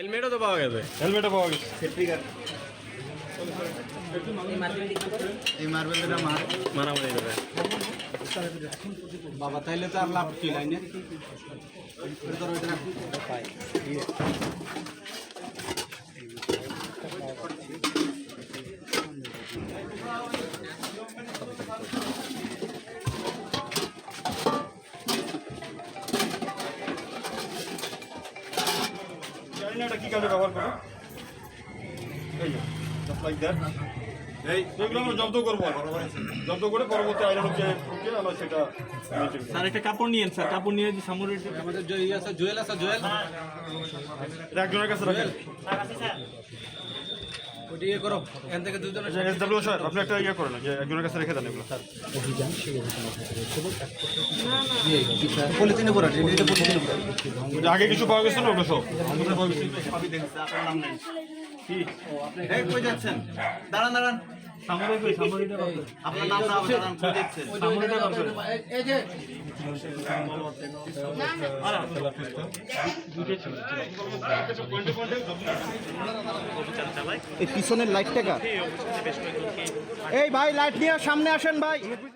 হেলমেটও তো পাওয়া গেছে। হেলমেটও পাওয়া গেছে। এই মার্বেলটা মারামারি করে বাবা, তাইলে তো আর লাভ কি লাইনে জানি না এটা কি কাজে ব্যবহার করে। এই just like that. এগুলো আমরা জব্দ করবো, জব্দ করে পরবর্তী আইনের যে প্রক্রিয়া আমরা সেটা maintain করবো। স্যার একটা কাপড় নিয়েন স্যার, কাপড় নিয়ে যে সামনে আমাদের জুয়েল আছে জুয়েল এটা একজনের কাছে রাখেন। ওইটা ইয়ে করো, এখান থেকে দুজন SW স্যার আপনি একটা ইয়ে করেন যে একজনের কাছে রেখে দেন এগুলো। পলিথিনে পড়া, এটা পলিথিনে পড়া। ওই যে আগে কিছু পাওয়া গেছে না ওটা সব আমাদের পাওয়া গেছে। এই কই যাচ্ছেন? দাঁড়ান দাঁড়ান, সামনে কই সামনে আপনার নামটা হবে, দাঁড়ান কই যাচ্ছেন? এই যে এই পিছনের লাইটটা কার? এই ভাই লাইট নিয়ে সামনে আসেন ভাই।